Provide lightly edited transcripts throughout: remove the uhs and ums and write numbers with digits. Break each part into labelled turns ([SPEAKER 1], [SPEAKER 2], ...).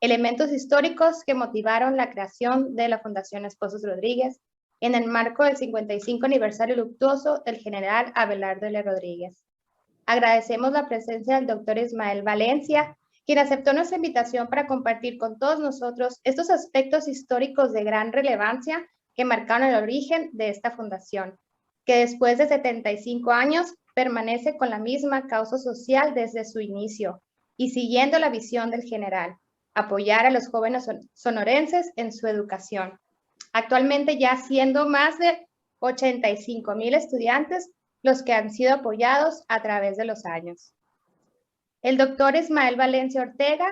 [SPEAKER 1] elementos históricos que motivaron la creación de la Fundación Esposos Rodríguez en el marco del 55 aniversario luctuoso del general Abelardo L. Rodríguez. Agradecemos la presencia del doctor Ismael Valencia, quien aceptó nuestra invitación para compartir con todos nosotros estos aspectos históricos de gran relevancia que marcaron el origen de esta fundación, que después de 75 años permanece con la misma causa social desde su inicio y siguiendo la visión del general, apoyar a los jóvenes sonorenses en su educación. Actualmente ya siendo más de 85,000 estudiantes los que han sido apoyados a través de los años. El doctor Ismael Valencia Ortega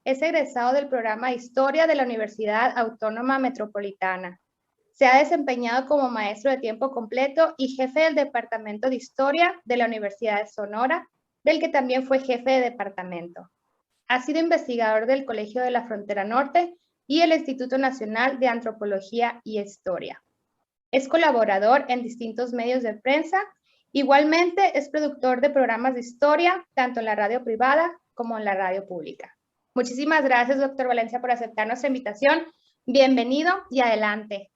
[SPEAKER 1] es egresado del programa de Historia de la Universidad Autónoma Metropolitana. Se ha desempeñado como maestro de tiempo completo y jefe del Departamento de Historia de la Universidad de Sonora, del que también fue jefe de departamento. Ha sido investigador del Colegio de la Frontera Norte y el Instituto Nacional de Antropología y Historia. Es colaborador en distintos medios de prensa. Igualmente es productor de programas de historia, tanto en la radio privada como en la radio pública. Muchísimas gracias, doctor Valencia, por aceptar nuestra invitación. Bienvenido y adelante.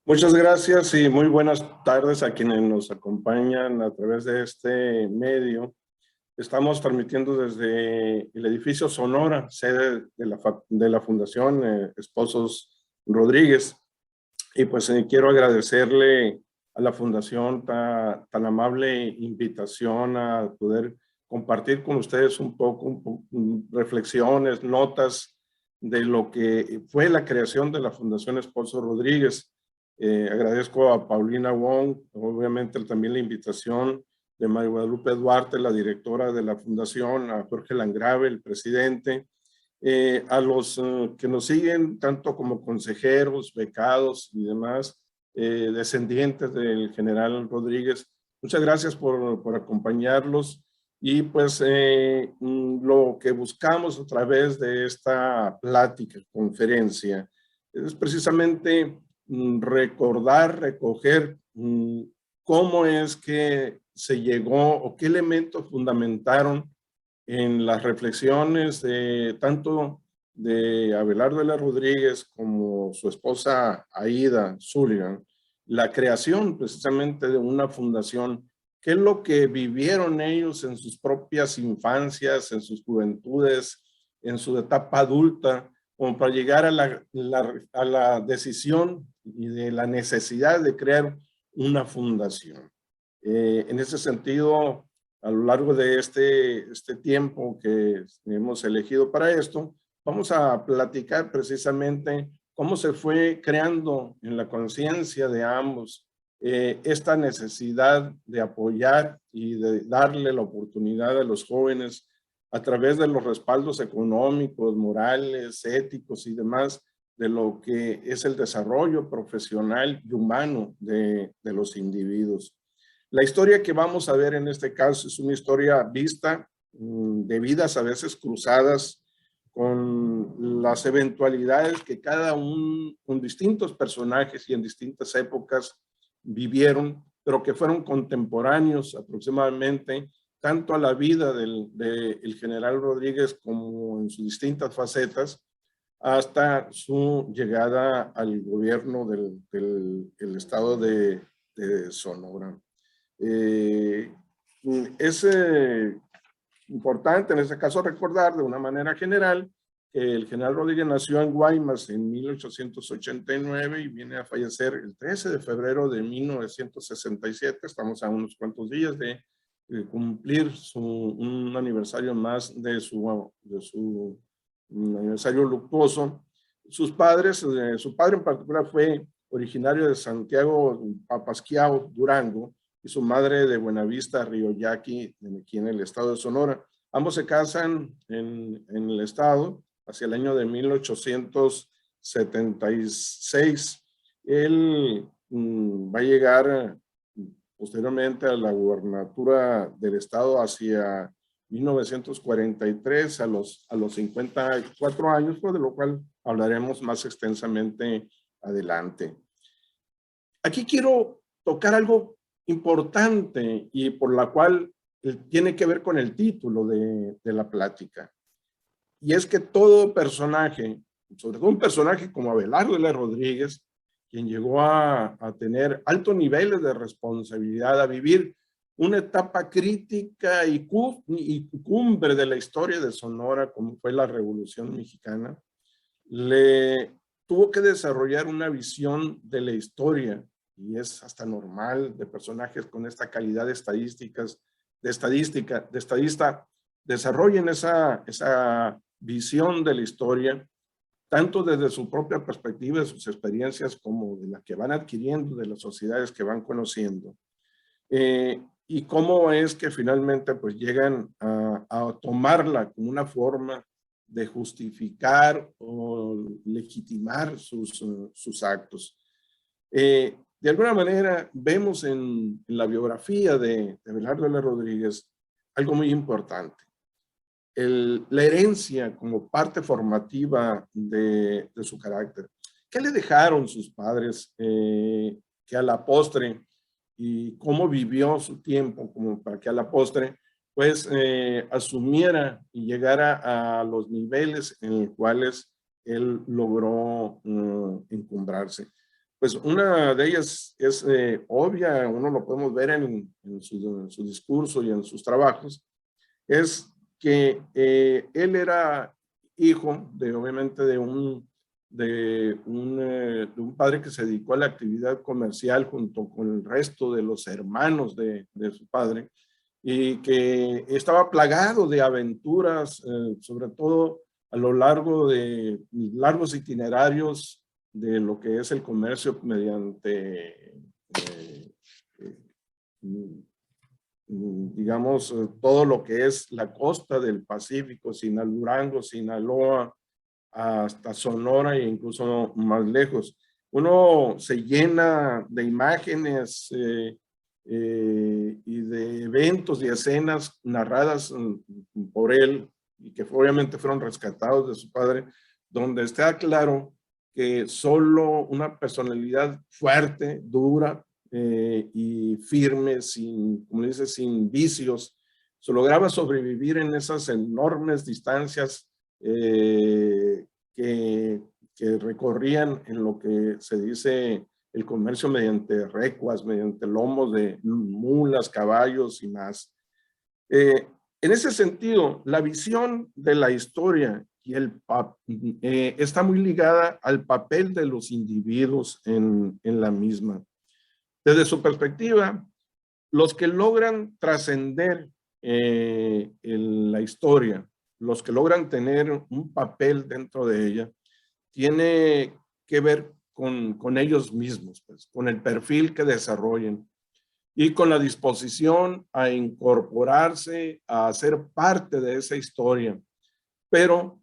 [SPEAKER 2] Muchas gracias y muy buenas tardes a quienes nos acompañan a través de este medio. Estamos transmitiendo desde el edificio Sonora, sede de la Fundación Esposos Rodríguez. Y pues quiero agradecerle a la Fundación tan amable invitación a poder compartir con ustedes un poco reflexiones, notas de lo que fue la creación de la Fundación Esposos Rodríguez. Agradezco a Paulina Wong, obviamente también la invitación de María Guadalupe Duarte, la directora de la Fundación, a Jorge Landgrave, el presidente, a los que nos siguen, tanto como consejeros, becados y demás, descendientes del general Rodríguez. Muchas gracias por acompañarlos y pues lo que buscamos a través de esta plática, conferencia, es precisamente recordar, recoger cómo es que se llegó o qué elementos fundamentaron en las reflexiones tanto de Abelardo L. Rodríguez como su esposa Aida Sullivan, la creación precisamente de una fundación. ¿Qué es lo que vivieron ellos en sus propias infancias, en sus juventudes, en su etapa adulta, como para llegar a la decisión y de la necesidad de crear una fundación? En ese sentido, a lo largo de este tiempo que hemos elegido para esto, vamos a platicar precisamente cómo se fue creando en la conciencia de ambos esta necesidad de apoyar y de darle la oportunidad a los jóvenes a través de los respaldos económicos, morales, éticos y demás, de lo que es el desarrollo profesional y humano de los individuos. La historia que vamos a ver en este caso es una historia vista de vidas a veces cruzadas con las eventualidades que cada uno, con distintos personajes y en distintas épocas vivieron, pero que fueron contemporáneos aproximadamente, tanto a la vida del general Rodríguez como en sus distintas facetas, hasta su llegada al gobierno del estado de Sonora. Es importante en este caso recordar de una manera general que el general Rodríguez nació en Guaymas en 1889 y viene a fallecer el 13 de febrero de 1967. Estamos a unos cuantos días de cumplir un aniversario más de su aniversario luctuoso. Sus padres, su padre en particular fue originario de Santiago Papasquiao, Durango, y su madre de Buenavista, Río Yaqui, aquí en el estado de Sonora. Ambos se casan en el estado hacia el año de 1876. Él va a llegar posteriormente a la gubernatura del estado hacia 1943 a los 54 años, pues de lo cual hablaremos más extensamente adelante. Aquí quiero tocar algo importante y por la cual tiene que ver con el título de la plática. y es que todo personaje, sobre todo un personaje como Abelardo L. Rodríguez, quien llegó a tener altos niveles de responsabilidad, a vivir una etapa crítica y cumbre de la historia de Sonora, como fue la Revolución Mexicana, le tuvo que desarrollar una visión de la historia, y es hasta normal de personajes con esta calidad de estadista, desarrollen esa visión de la historia, tanto desde su propia perspectiva, de sus experiencias, como de las que van adquiriendo, de las sociedades que van conociendo. Y cómo es que finalmente pues llegan a tomarla como una forma de justificar o legitimar sus actos. De alguna manera vemos en la biografía de Abelardo L. Rodríguez algo muy importante. La herencia como parte formativa de su carácter. ¿Qué le dejaron sus padres que a la postre, y cómo vivió su tiempo como para que a la postre pues asumiera y llegara a los niveles en los cuales él logró encumbrarse? Pues una de ellas es obvia, uno lo podemos ver en su discurso y en sus trabajos, es que él era hijo de, obviamente, de un padre que se dedicó a la actividad comercial junto con el resto de los hermanos de su padre, y que estaba plagado de aventuras, sobre todo a lo largo de largos itinerarios de lo que es el comercio mediante digamos, todo lo que es la costa del Pacífico, Durango, Sinaloa, hasta Sonora e incluso más lejos. Uno se llena de imágenes y de eventos y escenas narradas por él, y que obviamente fueron rescatados de su padre, donde está claro que solo una personalidad fuerte, dura, y firme, como dice, sin vicios, se lograba sobrevivir en esas enormes distancias que recorrían en lo que se dice el comercio mediante recuas, mediante lomos de mulas, caballos y más. En ese sentido, la visión de la historia y está muy ligada al papel de los individuos en la misma. Desde su perspectiva, los que logran trascender en la historia, los que logran tener un papel dentro de ella, tiene que ver con ellos mismos, pues, con el perfil que desarrollen y con la disposición a incorporarse, a ser parte de esa historia, pero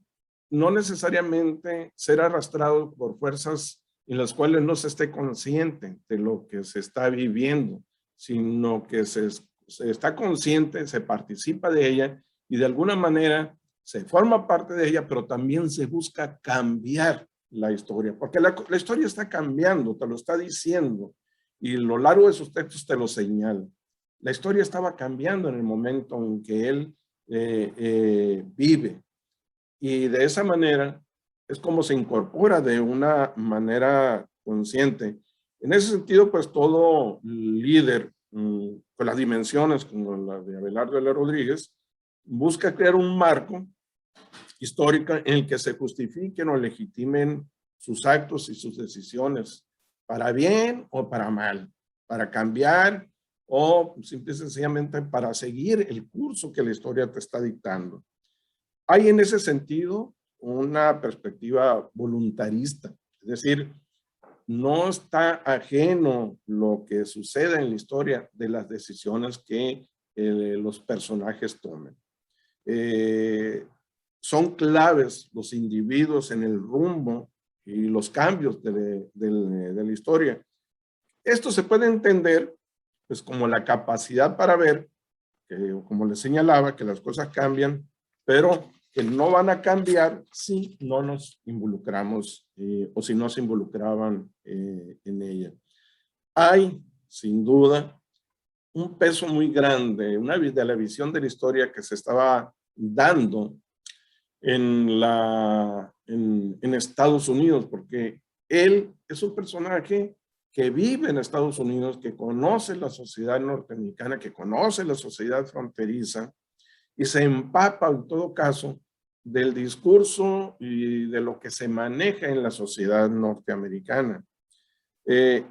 [SPEAKER 2] no necesariamente ser arrastrado por fuerzas en las cuales no se esté consciente de lo que se está viviendo, sino que se está consciente, se participa de ella y de alguna manera se forma parte de ella, pero también se busca cambiar la historia, porque la historia está cambiando, te lo está diciendo, y a lo largo de sus textos te lo señala. La historia estaba cambiando en el momento en que él vive, y de esa manera es como se incorpora de una manera consciente. En ese sentido, pues todo líder con las dimensiones como la de Abelardo L. Rodríguez busca crear un marco histórico en el que se justifiquen o legitimen sus actos y sus decisiones, para bien o para mal, para cambiar o simple y sencillamente para seguir el curso que la historia te está dictando. Hay en ese sentido una perspectiva voluntarista, es decir, no está ajeno lo que sucede en la historia de las decisiones que los personajes tomen. Son claves los individuos en el rumbo y los cambios de la historia. Esto se puede entender pues como la capacidad para ver, que, como les señalaba, que las cosas cambian, pero que no van a cambiar si no nos involucramos o si no se involucraban en ella. Hay, sin duda, un peso muy grande, de la visión de la historia que se estaba dando en Estados Unidos, porque él es un personaje que vive en Estados Unidos, que conoce la sociedad norteamericana, que conoce la sociedad fronteriza y se empapa en todo caso del discurso y de lo que se maneja en la sociedad norteamericana. De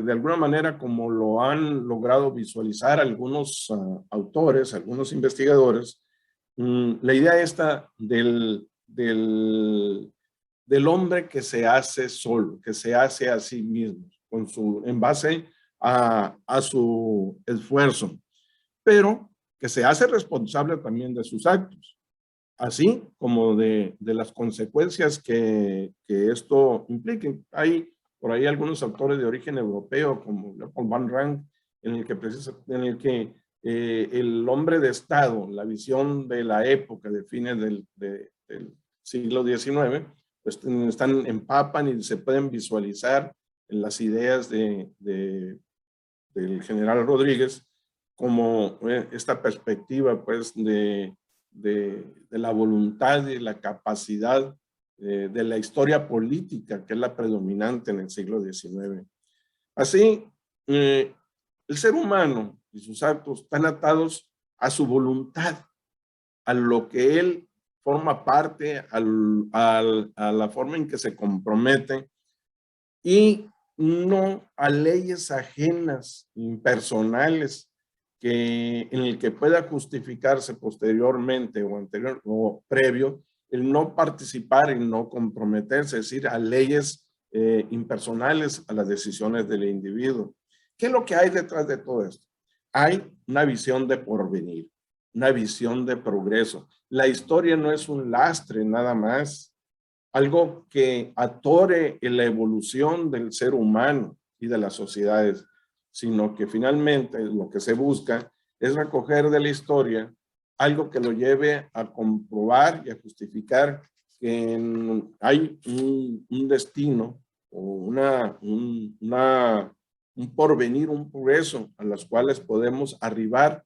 [SPEAKER 2] alguna manera como lo han logrado visualizar algunos autores, algunos investigadores, la idea esta del hombre que se hace solo, que se hace a sí mismo, en base a su esfuerzo, pero que se hace responsable también de sus actos, así como de las consecuencias que esto implique. Hay por ahí algunos autores de origen europeo, como Leopold von Ranke, en el que el hombre de Estado, la visión de la época de fines del siglo XIX, pues empapan y se pueden visualizar en las ideas del general Rodríguez como esta perspectiva pues de la voluntad y la capacidad de la historia política que es la predominante en el siglo XIX. Así, el ser humano y sus actos están atados a su voluntad, a lo que él forma parte, a la forma en que se compromete y no a leyes ajenas, impersonales, en el que pueda justificarse posteriormente o anterior o previo el no participar y no comprometerse, es decir, a leyes impersonales, a las decisiones del individuo. ¿Qué es lo que hay detrás de todo esto? Hay una visión de porvenir, una visión de progreso. La historia no es un lastre nada más, algo que atore en la evolución del ser humano y de las sociedades, sino que finalmente lo que se busca es recoger de la historia algo que lo lleve a comprobar y a justificar que hay un destino o un porvenir, un progreso a los cuales podemos arribar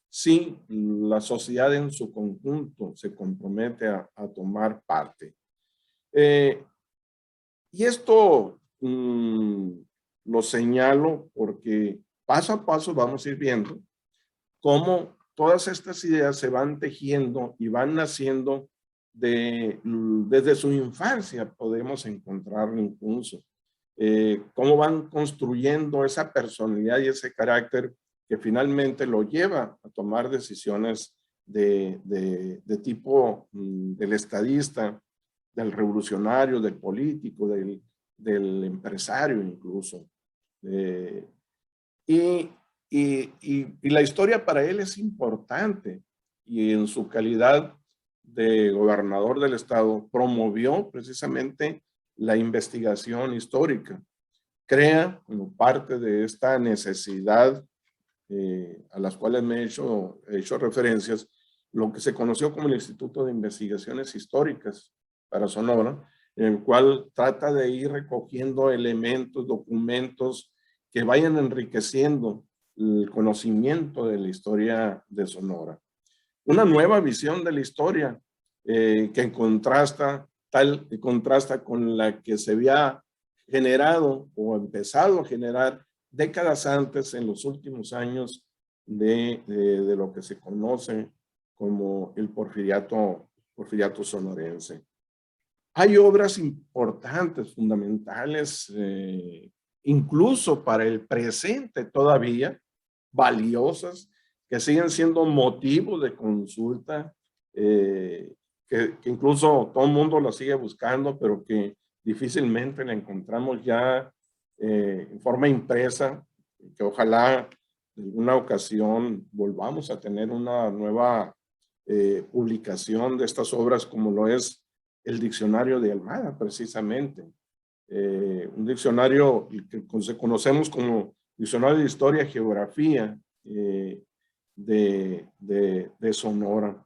[SPEAKER 2] si la sociedad en su conjunto se compromete a tomar parte. Y esto lo señalo porque paso a paso vamos a ir viendo cómo todas estas ideas se van tejiendo y van naciendo desde su infancia, podemos encontrarlo incluso. Cómo van construyendo esa personalidad y ese carácter que finalmente lo lleva a tomar decisiones de tipo del estadista, del revolucionario, del político, del empresario incluso. Y la historia para él es importante y en su calidad de gobernador del estado promovió precisamente la investigación histórica. Crea como parte de esta necesidad a las cuales me he hecho referencias, lo que se conoció como el Instituto de Investigaciones Históricas para Sonora, en el cual trata de ir recogiendo elementos, documentos que vayan enriqueciendo el conocimiento de la historia de Sonora. Una nueva visión de la historia que contrasta con la que se había generado o empezado a generar décadas antes, en los últimos años de lo que se conoce como el porfiriato sonorense. Hay obras importantes, fundamentales, incluso para el presente todavía, valiosas, que siguen siendo motivo de consulta, que incluso todo el mundo la sigue buscando, pero que difícilmente la encontramos ya en forma impresa, que ojalá en alguna ocasión volvamos a tener una nueva publicación de estas obras, como lo es el diccionario de Almada, precisamente. Un diccionario que conocemos como Diccionario de Historia y Geografía de Sonora.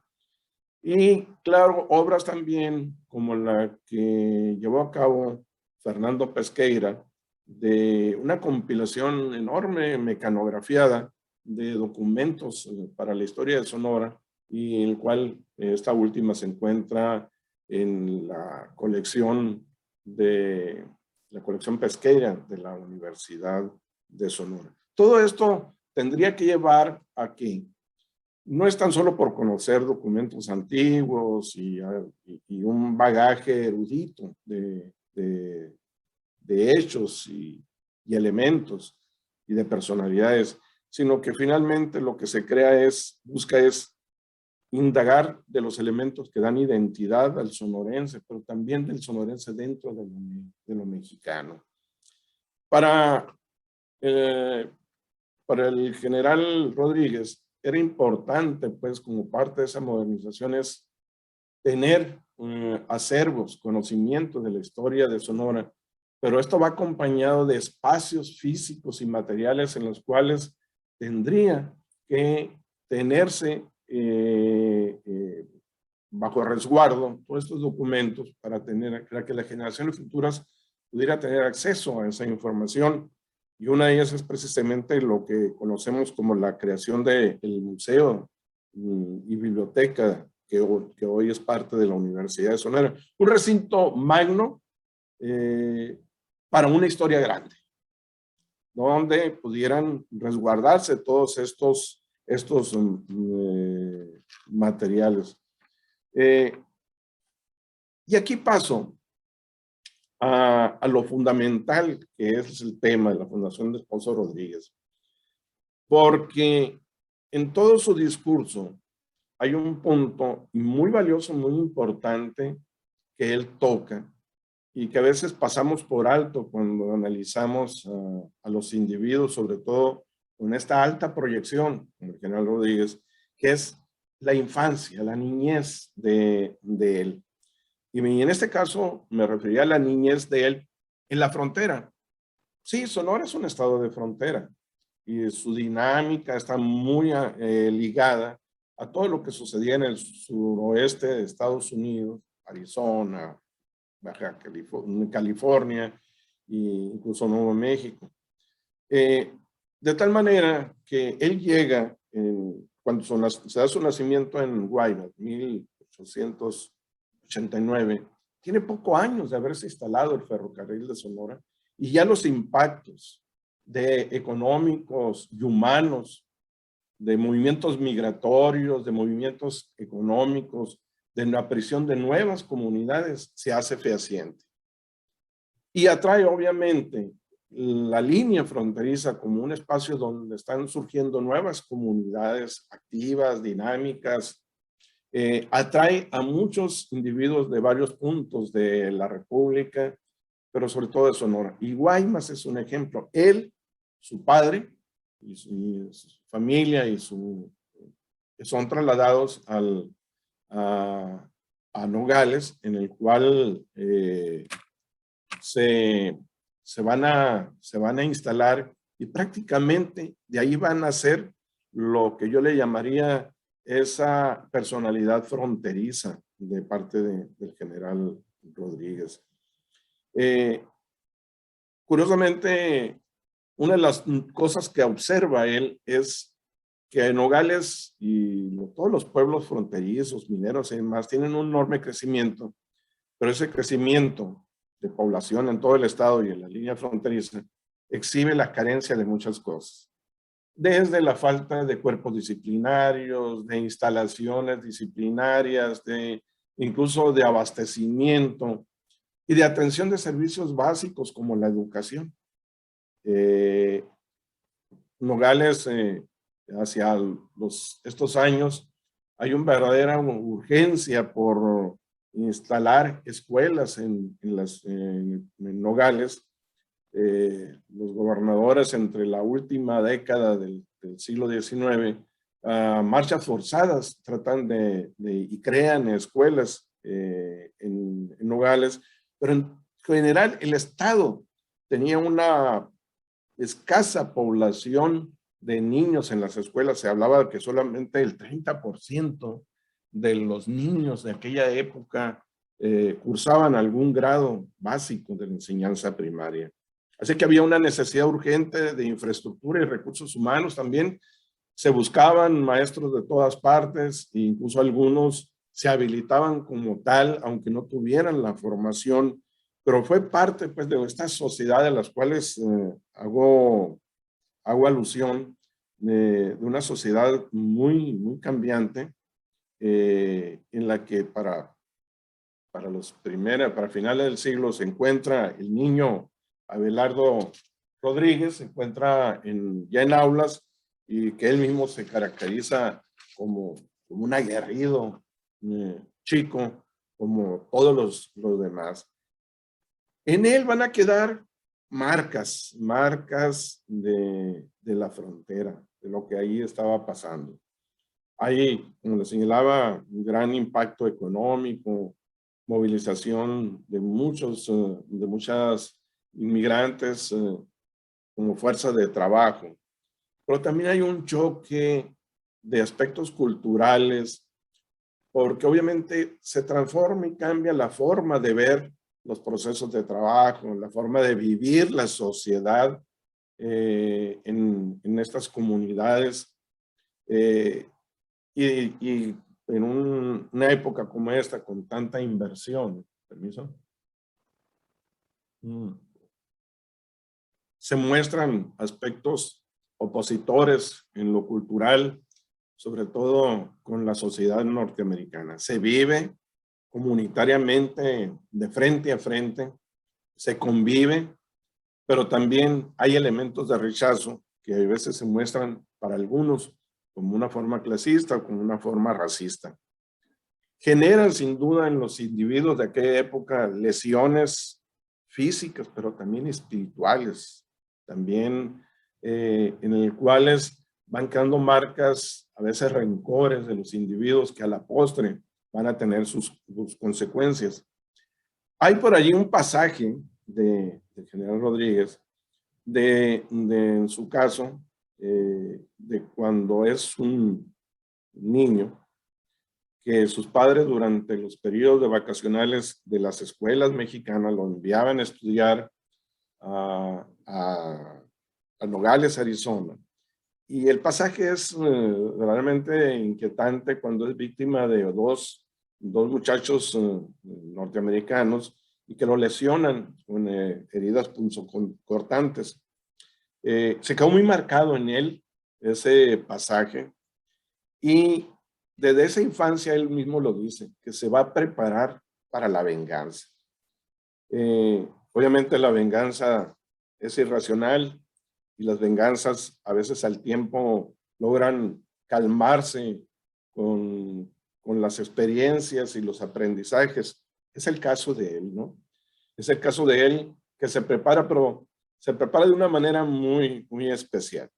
[SPEAKER 2] Y claro, obras también como la que llevó a cabo Fernando Pesqueira, de una compilación enorme, mecanografiada, de documentos para la historia de Sonora, y el cual esta última se encuentra en la colección pesquera de la Universidad de Sonora. Todo esto tendría que llevar a que no es tan solo por conocer documentos antiguos y un bagaje erudito de hechos y elementos y de personalidades, sino que finalmente lo que se busca es indagar de los elementos que dan identidad al sonorense, pero también del sonorense dentro de lo mexicano. Para el general Rodríguez era importante, pues, como parte de esa modernización, es tener acervos, conocimientos de la historia de Sonora, pero esto va acompañado de espacios físicos y materiales en los cuales tendría que tenerse bajo resguardo todos estos documentos para que las generaciones futuras pudiera tener acceso a esa información. Y una de ellas es precisamente lo que conocemos como la creación del museo y biblioteca que hoy es parte de la Universidad de Sonora. Un recinto magno para una historia grande, donde pudieran resguardarse todos estos materiales. Y aquí paso a lo fundamental que es el tema de la Fundación de Esposo Rodríguez, porque en todo su discurso hay un punto muy valioso, muy importante que él toca y que a veces pasamos por alto cuando analizamos a los individuos, sobre todo con esta alta proyección, como el general Rodríguez, que es la infancia, la niñez de él. Y en este caso me refería a la niñez de él en la frontera. Sí, Sonora es un estado de frontera y su dinámica está muy ligada a todo lo que sucedía en el suroeste de Estados Unidos, Arizona, Baja California e incluso Nuevo México. De tal manera que él llega, cuando se da su nacimiento en Guaymas, 1889, tiene pocos años de haberse instalado el ferrocarril de Sonora y ya los impactos económicos y humanos, de movimientos migratorios, de movimientos económicos, de la aparición de nuevas comunidades, se hace fehaciente. Y atrae obviamente la línea fronteriza como un espacio donde están surgiendo nuevas comunidades activas, dinámicas. Atrae a muchos individuos de varios puntos de la República, pero sobre todo de Sonora. Y Guaymas es un ejemplo. Él, su padre y su familia son trasladados a Nogales, en el cual se van a instalar y prácticamente de ahí van a ser lo que yo le llamaría esa personalidad fronteriza de parte del general Rodríguez. Curiosamente, una de las cosas que observa él es que en Nogales y todos los pueblos fronterizos, mineros y demás, tienen un enorme crecimiento, pero ese crecimiento de población en todo el estado y en la línea fronteriza exhibe la carencia de muchas cosas. Desde la falta de cuerpos disciplinarios, de instalaciones disciplinarias, incluso de abastecimiento y de atención de servicios básicos como la educación. Nogales, hacia estos años, hay una verdadera urgencia por instalar escuelas en Nogales. Los gobernadores entre la última década del siglo XIX, marchas forzadas, tratan y crean escuelas en Nogales, pero en general el Estado tenía una escasa población de niños en las escuelas. Se hablaba de que solamente el 30% de los niños de aquella época cursaban algún grado básico de la enseñanza primaria. Así que había una necesidad urgente de infraestructura y recursos humanos también. Se buscaban maestros de todas partes, e incluso algunos se habilitaban como tal, aunque no tuvieran la formación, pero fue parte pues, de esta sociedad de las cuales hago alusión, de una sociedad muy cambiante, en la que para finales del siglo se encuentra el niño Abelardo Rodríguez, se encuentra ya en aulas, y que él mismo se caracteriza como un aguerrido chico, como todos los demás. En él van a quedar marcas de la frontera, de lo que ahí estaba pasando. Hay, como les señalaba, un gran impacto económico, movilización de muchas inmigrantes como fuerza de trabajo. Pero también hay un choque de aspectos culturales, porque obviamente se transforma y cambia la forma de ver los procesos de trabajo, la forma de vivir la sociedad en estas comunidades. Y en una época como esta, con tanta inversión, permiso, se muestran aspectos opositores en lo cultural, sobre todo con la sociedad norteamericana. Se vive comunitariamente de frente a frente, se convive, pero también hay elementos de rechazo que a veces se muestran para algunos como una forma clasista o como una forma racista. Generan sin duda en los individuos de aquella época lesiones físicas, pero también espirituales, también en el cuales van quedando marcas, a veces rencores de los individuos que a la postre van a tener sus consecuencias. Hay por allí un pasaje del general Rodríguez, en su caso, de cuando es un niño, que sus padres durante los periodos de vacacionales de las escuelas mexicanas lo enviaban a estudiar a Nogales, Arizona. Y el pasaje es realmente inquietante cuando es víctima de dos muchachos norteamericanos y que lo lesionan con heridas punzocortantes. Se quedó muy marcado en él ese pasaje, y desde esa infancia él mismo lo dice, que se va a preparar para la venganza. Obviamente la venganza es irracional, y las venganzas a veces al tiempo logran calmarse con las experiencias y los aprendizajes. Es el caso de él, ¿no? Es el caso de él que se prepara, pero se prepara de una manera muy especial.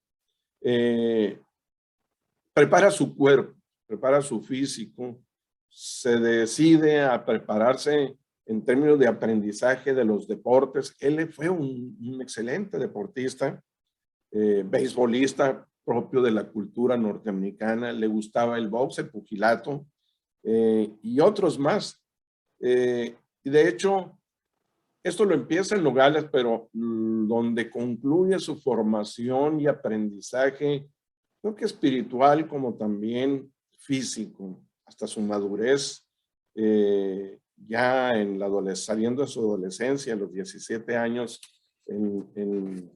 [SPEAKER 2] Prepara su cuerpo, prepara su físico, se decide a prepararse en términos de aprendizaje de los deportes. Él fue un excelente deportista, beisbolista propio de la cultura norteamericana, le gustaba el box, el pugilato y otros más. Y de hecho, esto lo empieza en Nogales, pero donde concluye su formación y aprendizaje, creo que espiritual como también físico, hasta su madurez, ya saliendo de su adolescencia, a los 17 años, en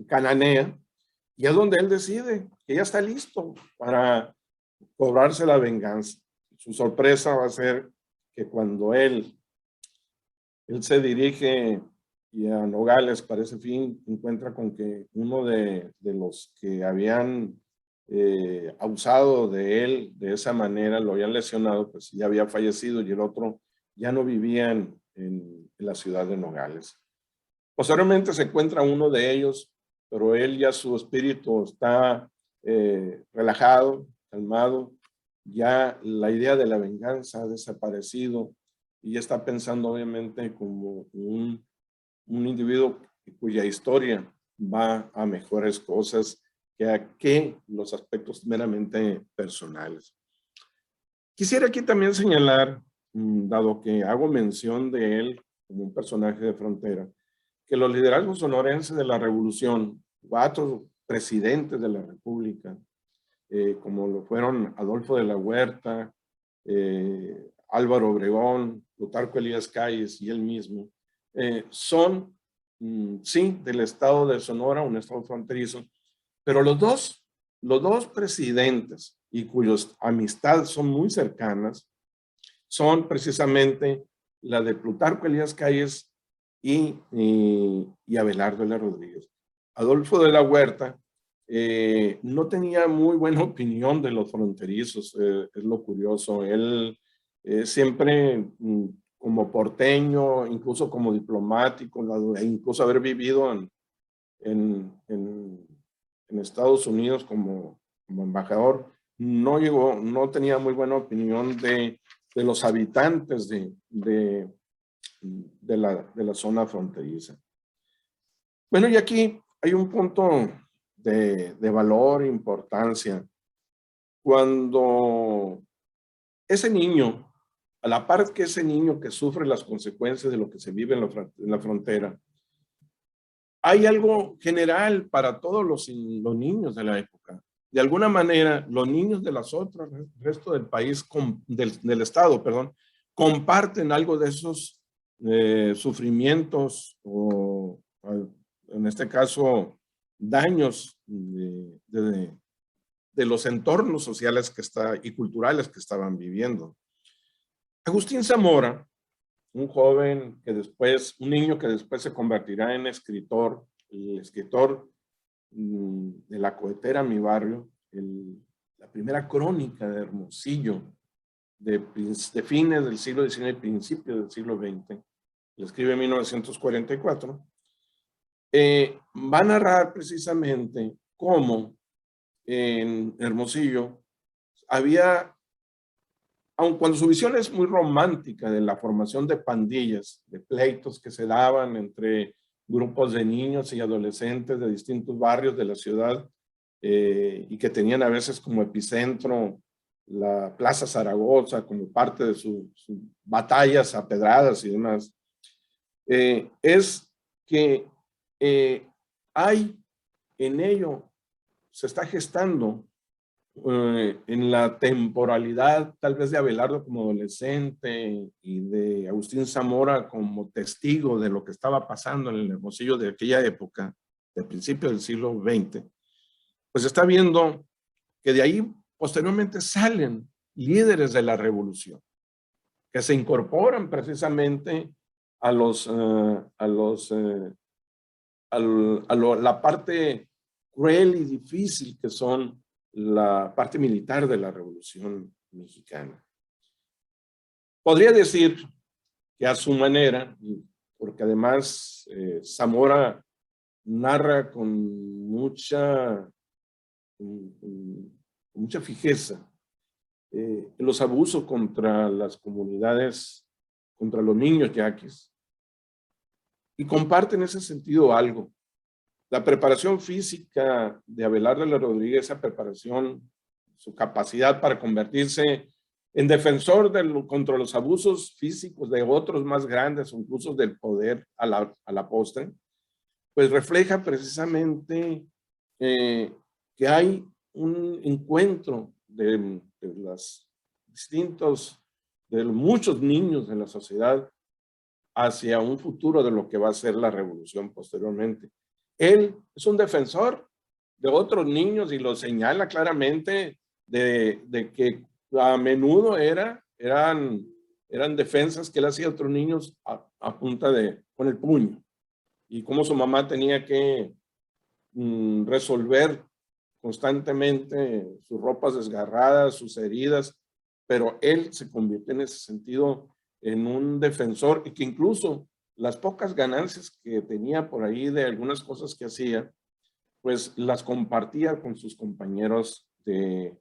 [SPEAKER 2] Cananea, y es donde él decide que ya está listo para cobrarse la venganza. Su sorpresa va a ser que cuando él se dirige y a Nogales para ese fin, encuentra con que uno de los que habían abusado de él de esa manera, lo habían lesionado, pues ya había fallecido, y el otro ya no vivía en la ciudad de Nogales. Posteriormente se encuentra uno de ellos, pero él ya su espíritu está relajado, calmado, ya la idea de la venganza ha desaparecido, y ya está pensando obviamente como un individuo cuya historia va a mejores cosas que los aspectos meramente personales. Quisiera aquí también señalar, dado que hago mención de él como un personaje de frontera, que los liderazgos sonorenses de la revolución, 4 presidentes de la República, como lo fueron Adolfo de la Huerta, Álvaro Obregón, Plutarco Elías Calles y él mismo, son, sí, del estado de Sonora, un estado fronterizo, pero los dos presidentes y cuyas amistades son muy cercanas son precisamente la de Plutarco Elías Calles y Abelardo L. Rodríguez. Adolfo de la Huerta no tenía muy buena opinión de los fronterizos, es lo curioso. Él siempre como porteño, incluso como diplomático, incluso haber vivido en Estados Unidos como embajador, no tenía muy buena opinión de los habitantes de la zona fronteriza. Bueno, y aquí hay un punto de valor e importancia. Cuando ese niño, a la par que ese niño que sufre las consecuencias de lo que se vive en la frontera, hay algo general para todos los niños de la época. De alguna manera, los niños de las otras, el resto del país, del estado, perdón, comparten algo de esos sufrimientos o, en este caso, daños de los entornos sociales y culturales que estaban viviendo. Agustín Zamora, un joven un niño que después se convertirá en escritor, el escritor de La Cohetera, mi barrio, la primera crónica de Hermosillo, de fines del siglo XIX y principios del siglo XX, lo escribe en 1944, va a narrar precisamente cómo en Hermosillo había, aun cuando su visión es muy romántica de la formación de pandillas, de pleitos que se daban entre grupos de niños y adolescentes de distintos barrios de la ciudad y que tenían a veces como epicentro la Plaza Zaragoza como parte de sus batallas apedradas y demás, es que hay en ello, se está gestando en la temporalidad tal vez de Abelardo como adolescente y de Agustín Zamora como testigo de lo que estaba pasando en el Hermosillo de aquella época, del principio del siglo XX, pues está viendo que de ahí posteriormente salen líderes de la revolución, que se incorporan precisamente a la parte cruel y difícil que son la parte militar de la Revolución Mexicana. Podría decir que a su manera, porque además Zamora narra con mucha fijeza los abusos contra las comunidades, contra los niños yaquis, y comparte en ese sentido algo. La preparación física de Abelardo L. Rodríguez, esa preparación, su capacidad para convertirse en defensor contra los abusos físicos de otros más grandes, o incluso del poder a la postre, pues refleja precisamente que hay un encuentro de muchos niños de la sociedad hacia un futuro de lo que va a ser la revolución posteriormente. Él es un defensor de otros niños y lo señala claramente de que a menudo eran defensas que él hacía a otros niños a punta con el puño, y cómo su mamá tenía que resolver constantemente sus ropas desgarradas, sus heridas, pero él se convirtió en ese sentido en un defensor, y que incluso las pocas ganancias que tenía por ahí de algunas cosas que hacía, pues las compartía con sus compañeros de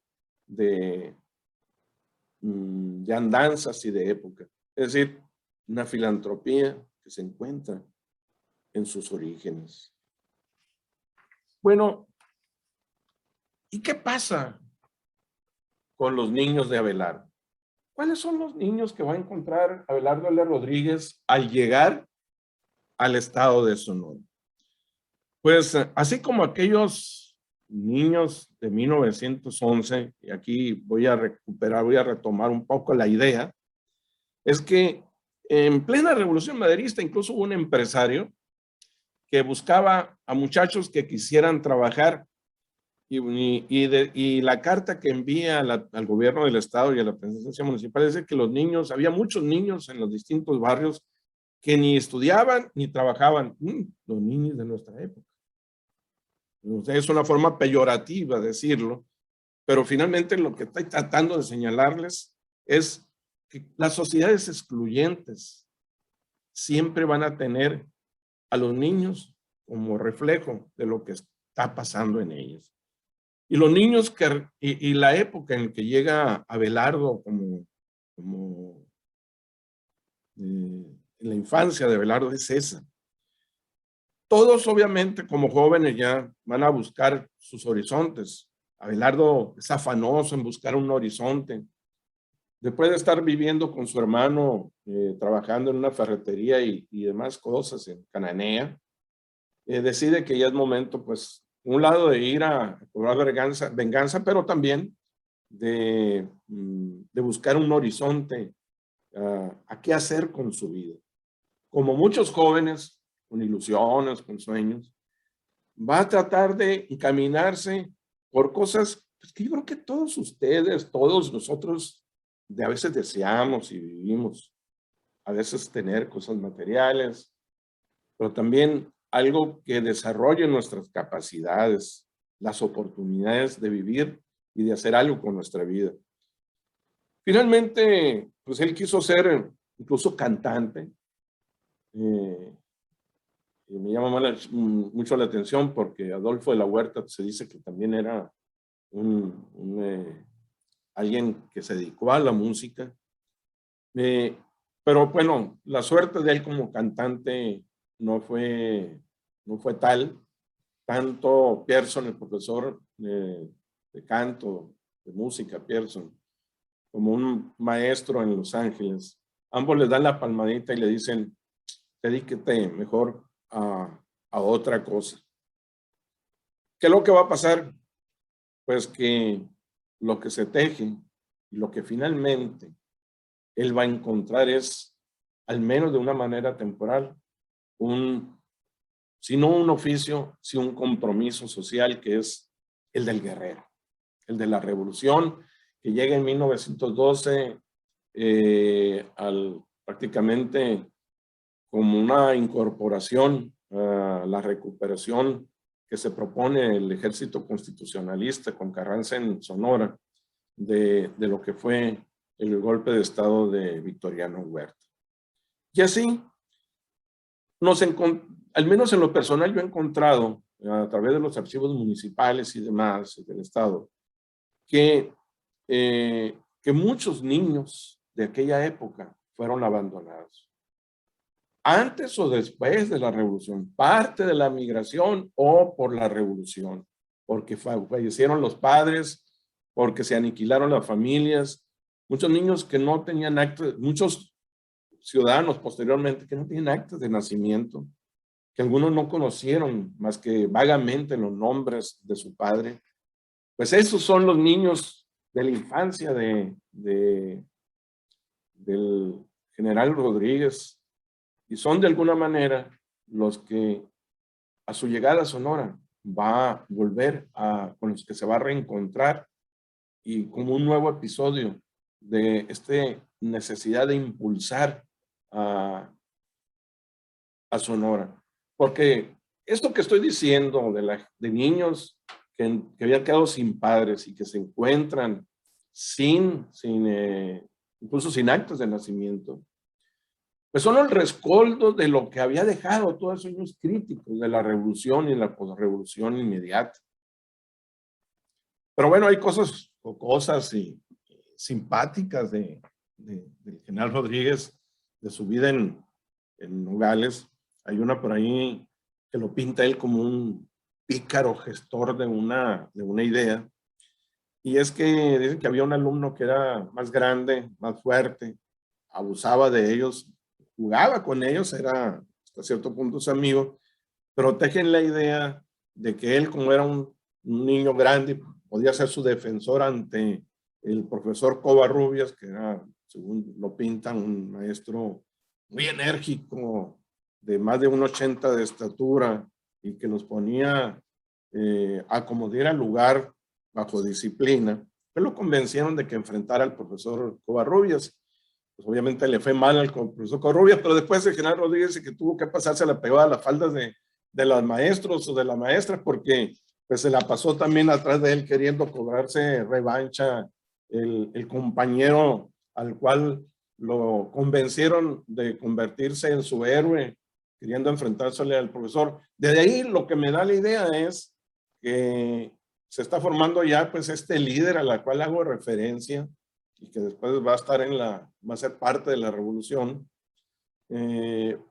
[SPEAKER 2] andanzas y de época. Es decir, una filantropía que se encuentra en sus orígenes. Bueno, ¿y qué pasa con los niños de Abelardo? ¿Cuáles son los niños que va a encontrar Abelardo L. Rodríguez al llegar al estado de Sonora? Pues así como aquellos niños de 1911, y aquí voy a retomar un poco la idea, es que en plena Revolución Maderista incluso hubo un empresario que buscaba a muchachos que quisieran trabajar y la carta que envía al gobierno del estado y a la presidencia municipal dice que los niños, había muchos niños en los distintos barrios que ni estudiaban ni trabajaban. Los niños de nuestra época. O sea, es una forma peyorativa de decirlo, pero finalmente lo que estoy tratando de señalarles es que las sociedades excluyentes siempre van a tener a los niños como reflejo de lo que está pasando en ellos. Y los niños y la época en que llega Abelardo en la infancia de Abelardo es esa. Todos obviamente como jóvenes ya van a buscar sus horizontes. Abelardo es afanoso en buscar un horizonte. Después de estar viviendo con su hermano, trabajando en una ferretería y demás cosas en Cananea, decide que ya es momento, pues, un lado de ir a cobrar venganza, pero también de buscar un horizonte, a qué hacer con su vida. Como muchos jóvenes, con ilusiones, con sueños, va a tratar de encaminarse por cosas pues, que yo creo que todos ustedes, todos nosotros, a veces deseamos y vivimos. A veces tener cosas materiales, pero también algo que desarrolle nuestras capacidades, las oportunidades de vivir y de hacer algo con nuestra vida. Finalmente, pues él quiso ser incluso cantante. Y me llama mucho la atención porque Adolfo de la Huerta se dice que también era alguien que se dedicó a la música. Pero bueno, la suerte de él como cantante no fue tal. Tanto Pearson, el profesor de canto, de música, Pearson, como un maestro en Los Ángeles, ambos le dan la palmadita y le dicen, dedíquete mejor a otra cosa. ¿Qué es lo que va a pasar? Pues que lo que se teje y lo que finalmente él va a encontrar es, al menos de una manera temporal, si no un oficio, si un compromiso social que es el del guerrero, el de la revolución que llega en 1912 prácticamente como una incorporación a la recuperación que se propone el ejército constitucionalista con Carranza en Sonora de lo que fue el golpe de estado de Victoriano Huerta. Y así, al menos en lo personal yo he encontrado a través de los archivos municipales y demás del estado, que muchos niños de aquella época fueron abandonados. Antes o después de la revolución, parte de la migración o por la revolución, porque fallecieron los padres, porque se aniquilaron las familias, muchos niños que no tenían actas, muchos ciudadanos posteriormente que no tenían actas de nacimiento, que algunos no conocieron más que vagamente los nombres de su padre. Pues esos son los niños de la infancia del general Rodríguez, y son de alguna manera los que a su llegada a Sonora va a volver con los que se va a reencontrar y como un nuevo episodio de esta necesidad de impulsar a Sonora. Porque esto que estoy diciendo de niños que habían quedado sin padres y que se encuentran incluso sin actos de nacimiento, pues son el rescoldo de lo que había dejado todos esos años críticos de la revolución y la posrevolución inmediata. Pero bueno, hay cosas simpáticas del general Rodríguez, de su vida en Nogales. Hay una por ahí que lo pinta él como un pícaro gestor de una idea. Y es que dicen que había un alumno que era más grande, más fuerte, abusaba de ellos, jugaba con ellos, era hasta cierto punto su amigo, pero tejen la idea de que él, como era un un niño grande, podía ser su defensor ante el profesor Covarrubias, que era, según lo pintan, un maestro muy enérgico, de más de 1,80 de estatura, y que los ponía a como diera lugar bajo disciplina, pues lo convencieron de que enfrentara al profesor Covarrubias. Pues obviamente le fue mal al profesor Covarrubias, pero después el general Rodríguez, que tuvo que pasarse la pegada a las faldas de los maestros o de la maestra, porque pues se la pasó también atrás de él queriendo cobrarse revancha el compañero al cual lo convencieron de convertirse en su héroe, queriendo enfrentársele al profesor. Desde ahí lo que me da la idea es que se está formando ya pues este líder a la cual hago referencia y que después va a estar va a ser parte de la revolución,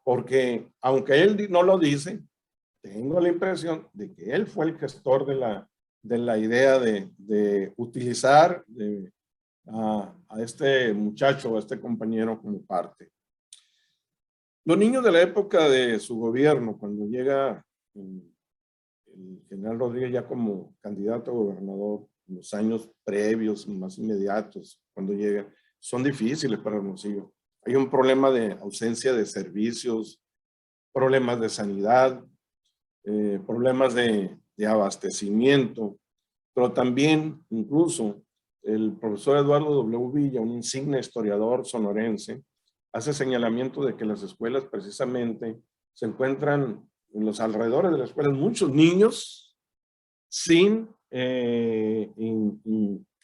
[SPEAKER 2] porque aunque él no lo dice, tengo la impresión de que él fue el gestor de la idea de utilizar a este muchacho, a este compañero como parte. Los niños de la época de su gobierno, cuando llega el general Rodríguez ya como candidato a gobernador, en los años previos, más inmediatos, cuando llega, son difíciles para Hermosillo. Hay un problema de ausencia de servicios, problemas de sanidad, problemas de abastecimiento, pero también incluso el profesor Eduardo W. Villa, un insigne historiador sonorense, hace señalamiento de que las escuelas precisamente se encuentran en los alrededores de las escuelas muchos niños sin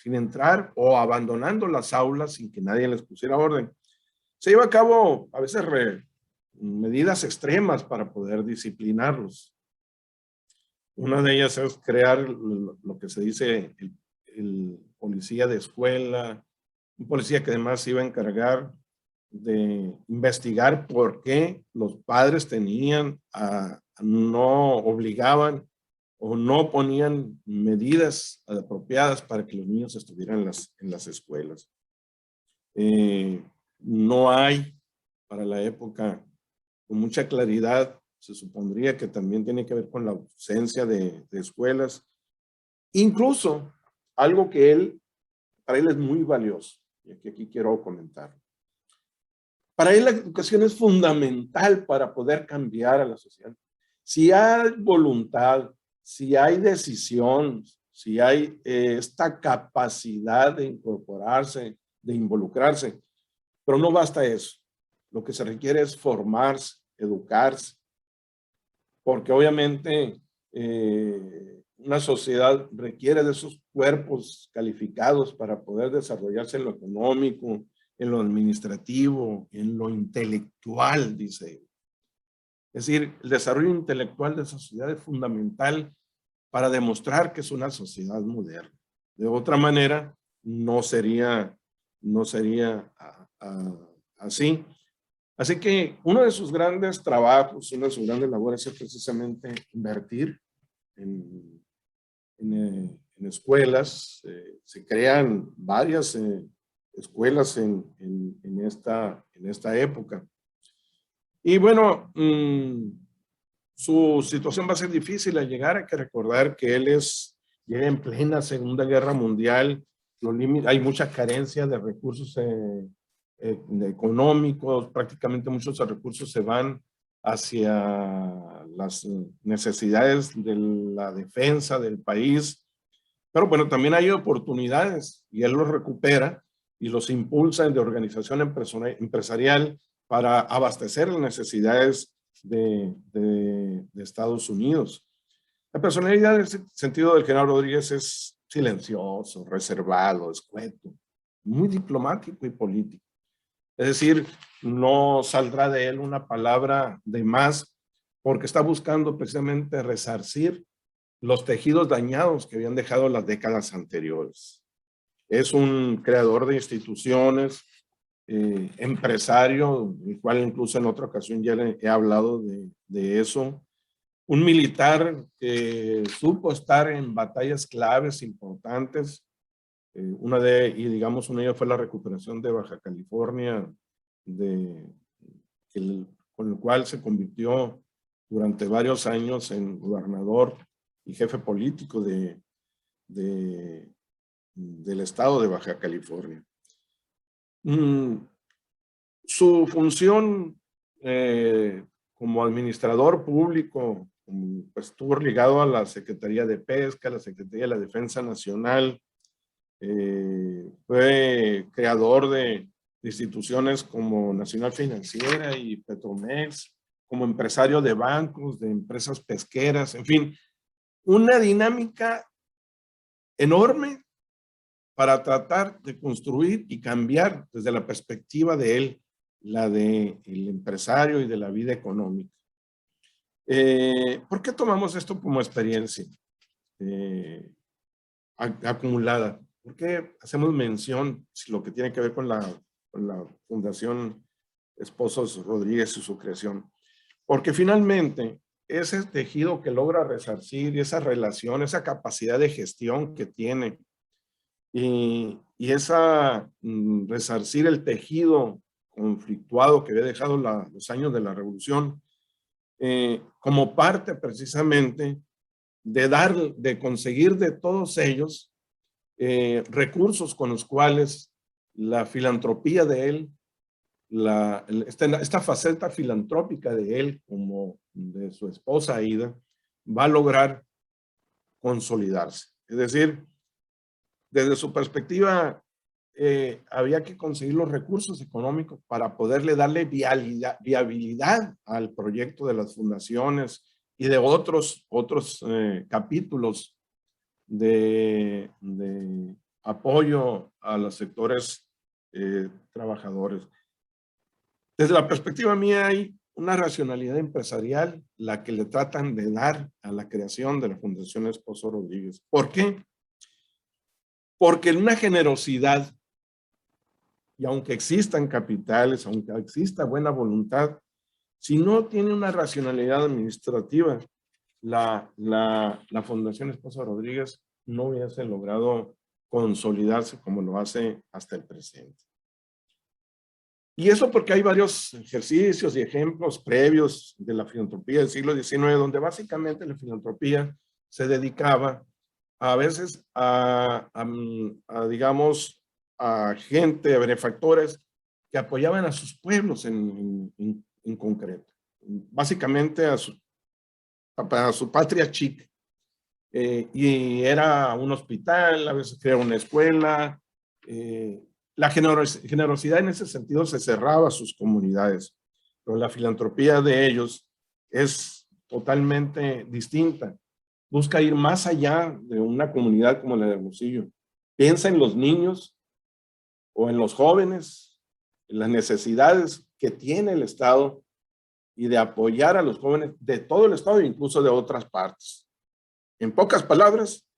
[SPEAKER 2] entrar o abandonando las aulas sin que nadie les pusiera orden. Se lleva a cabo a veces medidas extremas para poder disciplinarlos. Una de ellas es crear lo que se dice el policía de escuela, un policía que además se iba a encargar de investigar por qué los padres no obligaban o no ponían medidas apropiadas para que los niños estuvieran en las escuelas. No hay para la época con mucha claridad. Se supondría que también tiene que ver con la ausencia de escuelas. Incluso algo que para él es muy valioso, y aquí quiero comentar. Para él la educación es fundamental para poder cambiar a la sociedad. Si hay voluntad, si hay decisión, si hay esta capacidad de incorporarse, de involucrarse, pero no basta eso. Lo que se requiere es formarse, educarse, porque obviamente una sociedad requiere de esos cuerpos calificados para poder desarrollarse en lo económico, en lo administrativo, en lo intelectual, dice él. Es decir, el desarrollo intelectual de esa sociedad es fundamental para demostrar que es una sociedad moderna. De otra manera, no sería así. Así que uno de sus grandes trabajos, una de sus grandes labores es precisamente invertir en escuelas. Se crean varias escuelas en esta época. Y bueno, su situación va a ser difícil al llegar. Hay que recordar que él llega en plena Segunda Guerra Mundial. Hay mucha carencia de recursos económicos, prácticamente muchos recursos se van hacia las necesidades de la defensa del país, pero bueno, también hay oportunidades y él los recupera y los impulsa de organización empresarial para abastecer las necesidades de Estados Unidos. La personalidad en el sentido del general Rodríguez es silencioso, reservado, escueto, muy diplomático y político. Es decir, no saldrá de él una palabra de más porque está buscando precisamente resarcir los tejidos dañados que habían dejado las décadas anteriores. Es un creador de instituciones, empresario, el cual incluso en otra ocasión ya he hablado de eso. Un militar que supo estar en batallas claves importantes. Una de ellas fue la recuperación de Baja California, con el cual se convirtió durante varios años en gobernador y jefe político del estado de Baja California. Su función como administrador público, pues estuvo ligado a la Secretaría de Pesca, a la Secretaría de la Defensa Nacional, fue creador de instituciones como Nacional Financiera y Petromex, como empresario de bancos, de empresas pesqueras, en fin, una dinámica enorme para tratar de construir y cambiar desde la perspectiva de él, la del empresario y de la vida económica. ¿Por qué tomamos esto como experiencia acumulada? ¿Por qué hacemos mención lo que tiene que ver con la Fundación Esposos Rodríguez y su creación? Porque finalmente ese tejido que logra resarcir, esa relación, esa capacidad de gestión que tiene y esa resarcir el tejido conflictuado que había dejado los años de la revolución, como parte precisamente de conseguir de todos ellos recursos con los cuales la filantropía de él, esta faceta filantrópica de él como de su esposa Aida, va a lograr consolidarse. Es decir, desde su perspectiva, había que conseguir los recursos económicos para poderle darle viabilidad al proyecto de las fundaciones y de otros capítulos de apoyo a los sectores trabajadores. Desde la perspectiva mía hay una racionalidad empresarial la que le tratan de dar a la creación de la Fundación Esposos Rodríguez. ¿Por qué? Porque en una generosidad, y aunque existan capitales, aunque exista buena voluntad, si no tiene una racionalidad administrativa, la Fundación Esposos Rodríguez no hubiese logrado consolidarse como lo hace hasta el presente. Y eso porque hay varios ejercicios y ejemplos previos de la filantropía del siglo XIX, donde básicamente la filantropía se dedicaba a veces digamos, a gente, a benefactores que apoyaban a sus pueblos en concreto. Básicamente a su patria chica. Y era un hospital, a veces era una escuela. La generosidad en ese sentido se cerraba a sus comunidades, pero la filantropía de ellos es totalmente distinta. Busca ir más allá de una comunidad como la de Hermosillo. Piensa en los niños o en los jóvenes, en las necesidades que tiene el Estado y de apoyar a los jóvenes de todo el Estado e incluso de otras partes. En pocas palabras,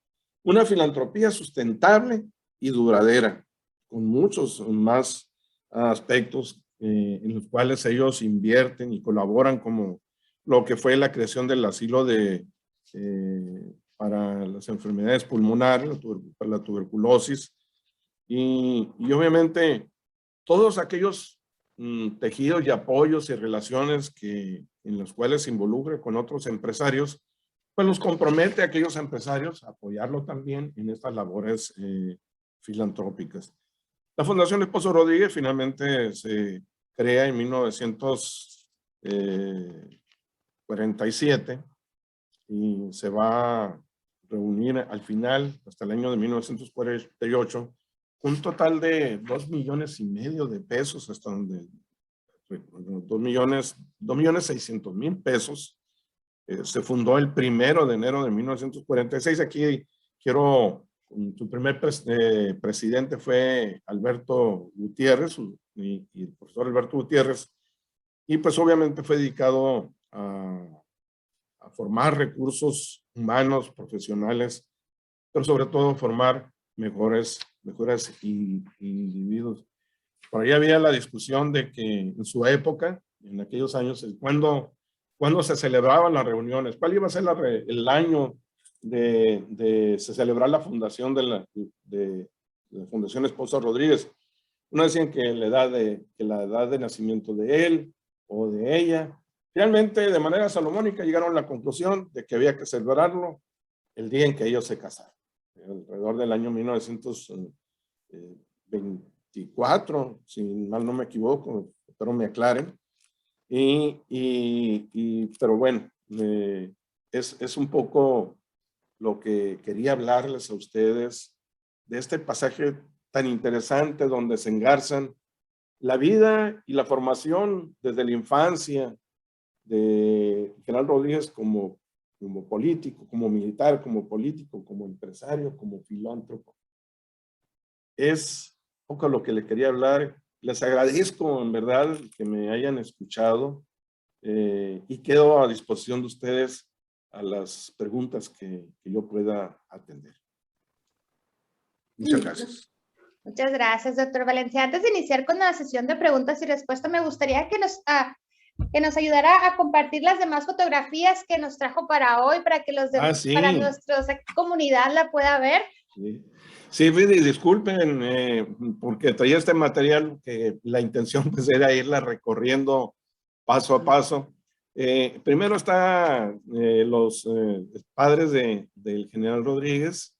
[SPEAKER 2] una filantropía sustentable y duradera, con muchos más aspectos en los cuales ellos invierten y colaboran, como lo que fue la creación del asilo para las enfermedades pulmonares, para la tuberculosis, y obviamente todos aquellos tejidos y apoyos y relaciones en los cuales se involucra con otros empresarios, pues los compromete a aquellos empresarios a apoyarlo también en estas labores filantrópicas. La Fundación Esposos Rodríguez finalmente se crea en 1947 y se va a reunir al final, hasta el año de 1948, un total de 2,5 millones de pesos, hasta donde 2,600,000 pesos. Se fundó el 1 de enero de 1946. Aquí su primer presidente fue Alberto Gutiérrez, y el profesor Alberto Gutiérrez, y pues obviamente fue dedicado a formar recursos humanos, profesionales, pero sobre todo formar mejores individuos. Por ahí había la discusión de que en su época, en aquellos años, cuando se celebraban las reuniones, cuál iba a ser el año de celebrar la fundación de la Fundación Esposos Rodríguez. Uno decían que la edad de nacimiento de él o de ella. Finalmente, de manera salomónica, llegaron a la conclusión de que había que celebrarlo el día en que ellos se casaron, alrededor del año 1924, si mal no me equivoco, espero me aclaren. Pero bueno, es un poco lo que quería hablarles a ustedes de este pasaje tan interesante donde se engarzan la vida y la formación desde la infancia de General Rodríguez como político, como militar, como político, como empresario, como filántropo. Es un poco lo que les quería hablar. Les agradezco en verdad que me hayan escuchado y quedo a disposición de ustedes a las preguntas que yo pueda atender. Muchas gracias.
[SPEAKER 1] Muchas gracias, doctor Valencia. Antes de iniciar con la sesión de preguntas y respuestas, me gustaría que nos ayudara a compartir las demás fotografías que nos trajo para hoy, para que para nuestra comunidad la pueda ver.
[SPEAKER 2] Sí, disculpen, porque traía este material que la intención pues era irla recorriendo paso a paso. Primero están los padres del general Rodríguez.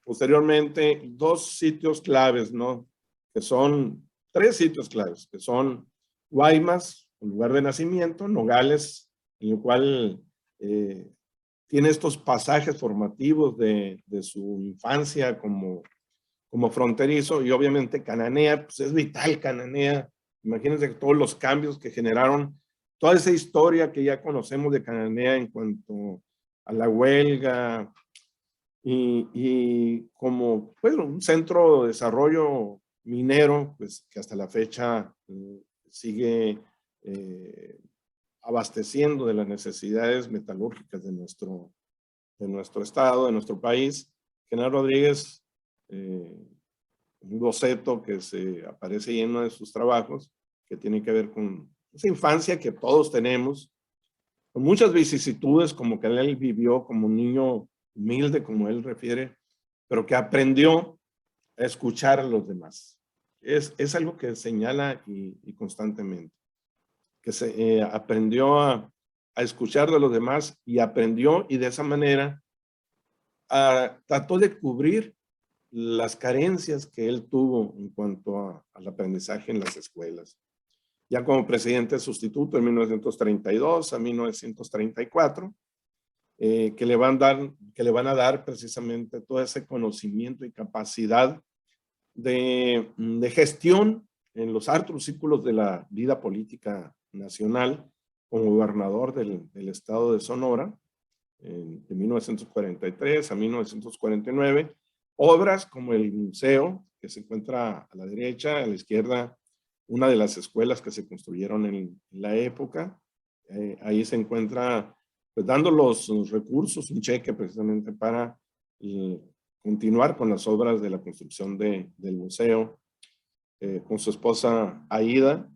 [SPEAKER 2] Posteriormente, dos sitios claves, ¿no? Que son tres sitios claves, que son Guaymas, el lugar de nacimiento, Nogales, en el cual tiene estos pasajes formativos de su infancia como fronterizo, y obviamente Cananea, pues es vital Cananea. Imagínense todos los cambios que generaron, toda esa historia que ya conocemos de Cananea en cuanto a la huelga, y como pues, un centro de desarrollo minero, pues que hasta la fecha sigue abasteciendo de las necesidades metalúrgicas de nuestro estado, de nuestro país. General Rodríguez, un boceto que se aparece en uno de sus trabajos, que tiene que ver con esa infancia que todos tenemos, con muchas vicisitudes como que él vivió como un niño humilde, como él refiere, pero que aprendió a escuchar a los demás. Es algo que señala y constantemente, que se aprendió a escuchar de los demás y aprendió, y de esa manera trató de cubrir las carencias que él tuvo en cuanto al aprendizaje en las escuelas. Ya como presidente sustituto en 1932 a 1934, que le van a dar precisamente todo ese conocimiento y capacidad de gestión en los altos círculos de la vida política nacional como gobernador del estado de Sonora de 1943 a 1949. Obras como el museo, que se encuentra a la derecha, a la izquierda, una de las escuelas que se construyeron en la época. Ahí se encuentra pues dando los recursos, un cheque precisamente para continuar con las obras de la construcción del museo, con su esposa Aida,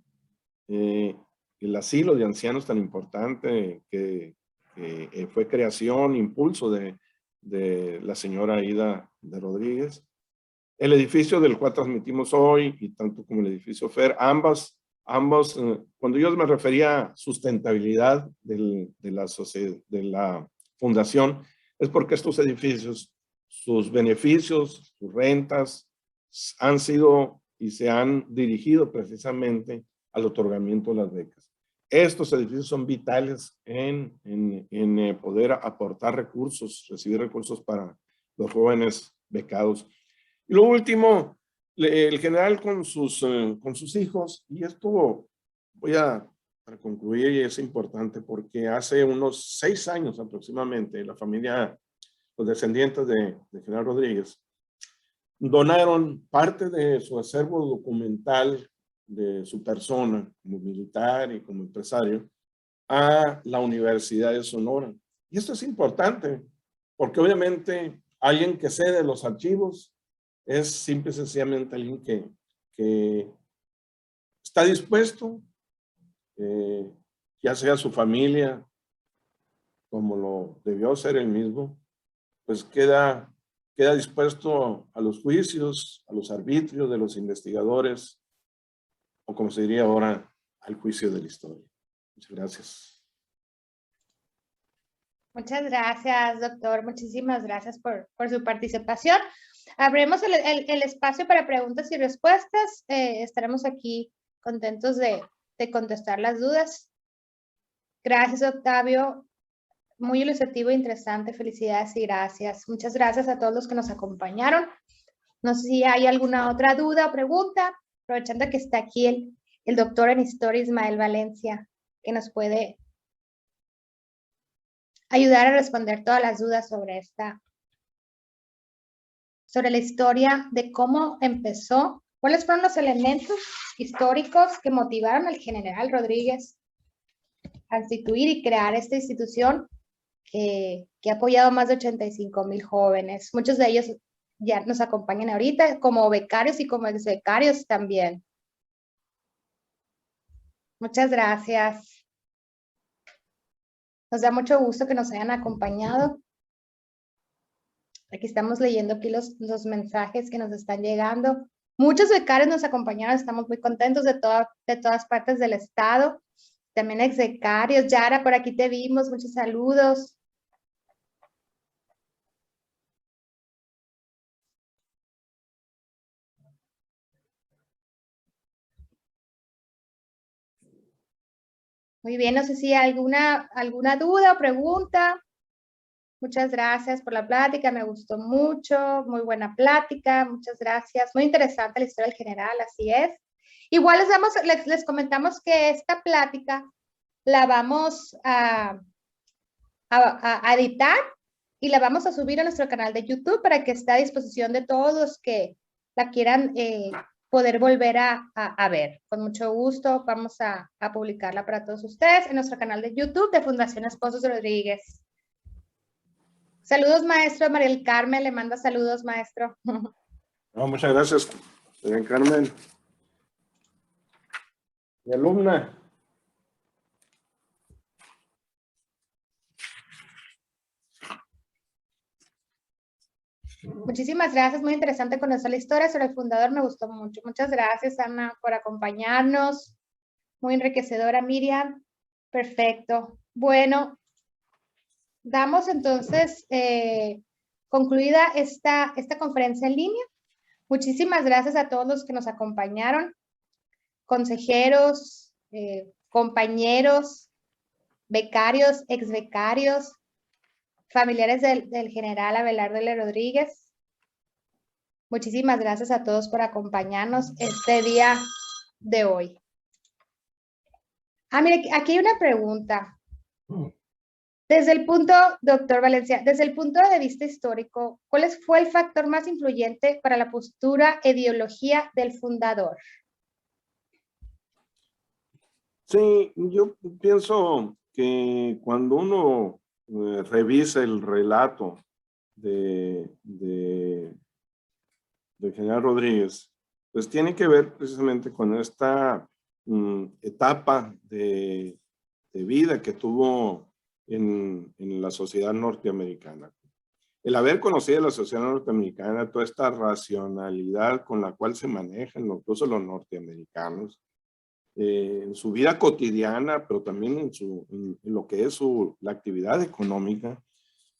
[SPEAKER 2] el asilo de ancianos tan importante que fue creación, impulso de la señora Aida de Rodríguez. El edificio del cual transmitimos hoy, y tanto como el edificio FER, ambos, cuando yo me refería a sustentabilidad de la fundación, es porque estos edificios, sus beneficios, sus rentas, han sido y se han dirigido precisamente al otorgamiento de las becas. Estos edificios son vitales en poder aportar recursos, recibir recursos para los jóvenes becados. Y lo último, el general con sus hijos, y esto para concluir, y es importante porque hace unos 6 años aproximadamente, la familia, los descendientes de general Rodríguez, donaron parte de su acervo documental de su persona como militar y como empresario a la Universidad de Sonora. Y esto es importante porque obviamente alguien que cede los archivos es simple y sencillamente alguien que está dispuesto, ya sea su familia, como lo debió ser él mismo, pues queda dispuesto a los juicios, a los arbitrios de los investigadores, o como se diría ahora, al juicio de la historia. Muchas gracias.
[SPEAKER 1] Muchas gracias, doctor. Muchísimas gracias por su participación. Abrimos el espacio para preguntas y respuestas. Estaremos aquí contentos de contestar las dudas. Gracias, Octavio. Muy ilustrativo e interesante. Felicidades y gracias. Muchas gracias a todos los que nos acompañaron. No sé si hay alguna otra duda o pregunta, aprovechando que está aquí el doctor en Historia Ismael Valencia, que nos puede ayudar a responder todas las dudas sobre la historia de cómo empezó, cuáles fueron los elementos históricos que motivaron al general Rodríguez a instituir y crear esta institución que ha apoyado a más de 85,000 jóvenes. Muchos de ellos ya nos acompañan ahorita como becarios y como exbecarios también. Muchas gracias. Nos da mucho gusto que nos hayan acompañado. Aquí estamos leyendo aquí los mensajes que nos están llegando. Muchos becarios nos acompañaron, estamos muy contentos de todas partes del estado. También exbecarios. Yara, por aquí te vimos, muchos saludos. Muy bien, no sé si hay alguna duda o pregunta. Muchas gracias por la plática, me gustó mucho, muy buena plática, muchas gracias. Muy interesante la historia del general, así es. Igual les comentamos que esta plática la vamos a editar y la vamos a subir a nuestro canal de YouTube para que esté a disposición de todos los que la quieran poder volver a ver. Con mucho gusto vamos a publicarla para todos ustedes en nuestro canal de YouTube de Fundación Esposos Rodríguez. Saludos, maestro. Mariel Carmen le manda saludos, maestro.
[SPEAKER 2] No, muchas gracias, Carmen. Mi alumna.
[SPEAKER 1] Muchísimas gracias, muy interesante conocer la historia sobre el fundador, me gustó mucho. Muchas gracias, Ana, por acompañarnos. Muy enriquecedora, Miriam. Perfecto. Bueno, damos entonces concluida esta conferencia en línea. Muchísimas gracias a todos los que nos acompañaron, consejeros, compañeros, becarios, exbecarios, familiares del general Abelardo L. Rodríguez. Muchísimas gracias a todos por acompañarnos este día de hoy. Mire, aquí hay una pregunta. Desde el punto, doctor Valencia, desde el punto de vista histórico, ¿cuál fue el factor más influyente para la postura e ideología del fundador?
[SPEAKER 2] Sí, yo pienso que cuando uno revisa el relato del general Rodríguez, pues tiene que ver precisamente con esta etapa de vida que tuvo en la sociedad norteamericana. El haber conocido la sociedad norteamericana, toda esta racionalidad con la cual se manejan incluso los norteamericanos, en su vida cotidiana, pero también en lo que es la actividad económica,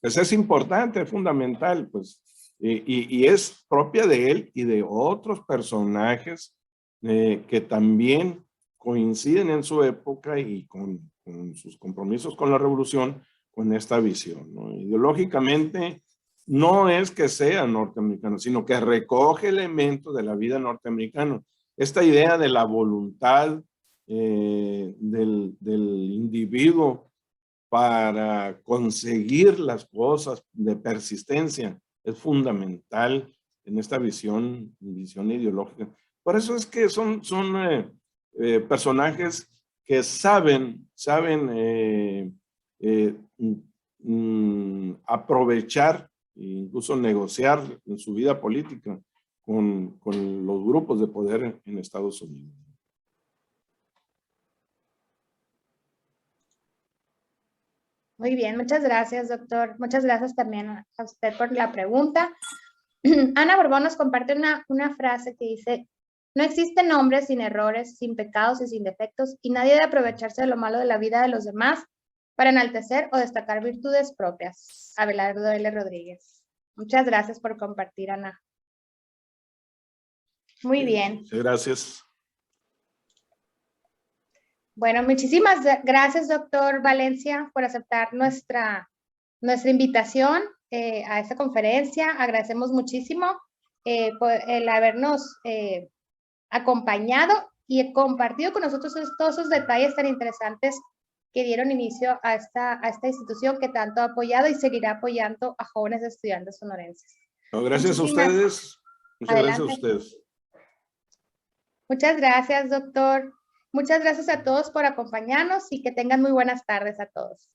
[SPEAKER 2] pues es importante, es fundamental, pues, y es propia de él y de otros personajes que también coinciden en su época y con sus compromisos con la revolución, con esta visión, ¿no? Ideológicamente, no es que sea norteamericano, sino que recoge elementos de la vida norteamericana. Esta idea de la voluntad del individuo para conseguir las cosas de persistencia es fundamental en esta visión ideológica. Por eso es que son personajes que saben aprovechar e incluso negociar en su vida política con los grupos de poder en Estados Unidos.
[SPEAKER 1] Muy bien, muchas gracias, doctor. Muchas gracias también a usted por la pregunta. Ana Borbón nos comparte una frase que dice: no existen hombres sin errores, sin pecados y sin defectos, y nadie debe aprovecharse de lo malo de la vida de los demás para enaltecer o destacar virtudes propias. Abelardo L. Rodríguez. Muchas gracias por compartir, Ana. Muy bien.
[SPEAKER 2] Gracias.
[SPEAKER 1] Bueno, muchísimas gracias, doctor Valencia, por aceptar nuestra invitación a esta conferencia. Agradecemos muchísimo por el habernos acompañado y compartido con nosotros todos esos detalles tan interesantes que dieron inicio a esta institución que tanto ha apoyado y seguirá apoyando a jóvenes estudiantes sonorenses.
[SPEAKER 2] No, gracias a ustedes. Muchas gracias a ustedes.
[SPEAKER 1] Muchas gracias, doctor. Muchas gracias a todos por acompañarnos y que tengan muy buenas tardes a todos.